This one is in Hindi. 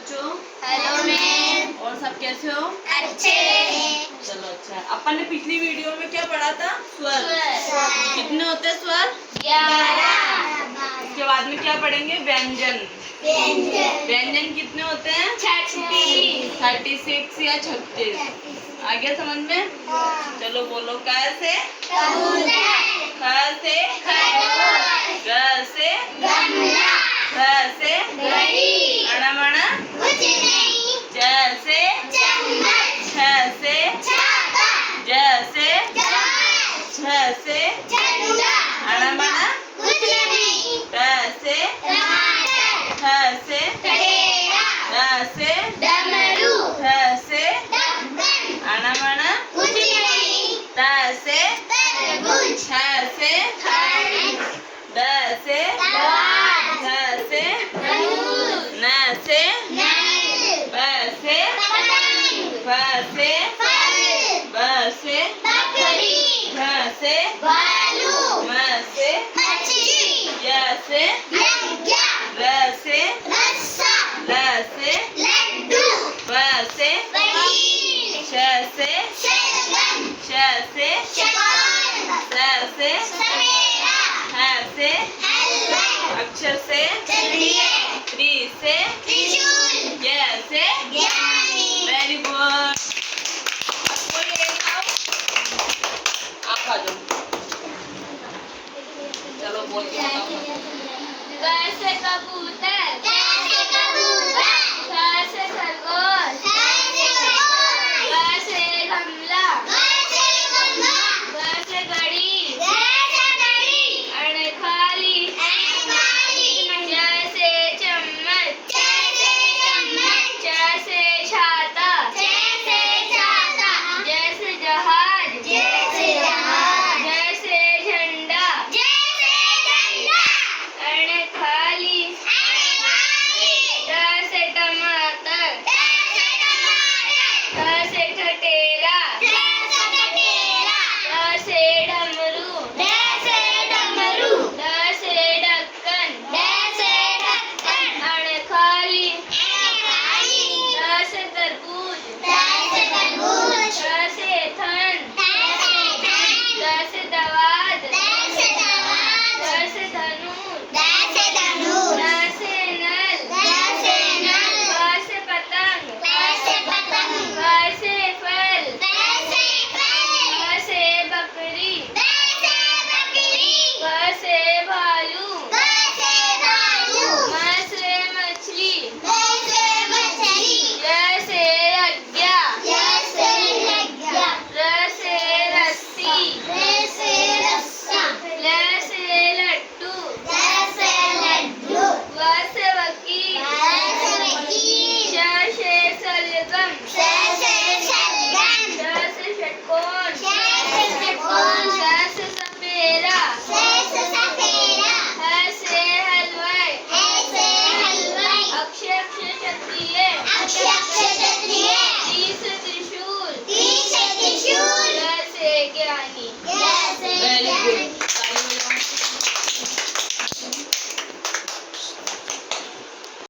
बच्चों। Hello ma'am. और सब कैसे हो? अच्छे। चलो अच्छा है। अपन ने पिछली वीडियो में क्या पढ़ा था? स्वर। स्वर। कितने होते हैं स्वर? 11। इसके बाद में क्या पढ़ेंगे? व्यंजन। व्यंजन कितने होते हैं? 36 या 36। आ गया समझ में? चलो बोलो। क से कबूतर। ख से खरगोश। ग से गमला। ख से घड़ी। अणमण कुछ नहीं। च से चम्मच। छ से छाता। ज से जहाज। छ से झंडा। अणमण कुछ नहीं। ट से टमाटर। ठ से ठठेरा। ड से डमरू। ठ से ढक्कन। अणमण कुछ नहीं। त से तरबूज। छ से खरबूज। द से दवात। ध से धनुष। न से नल। ब से पतंग। फ से फल। ब से बकरी। घ से भालू। म से मछली। य से यज्ञ। र से रस्सा। ल से लड्डू। ब से पनीर। श से शलगम। श से शक्कर। स से सपेरा। ह से हलवा। अक्षर से चलिए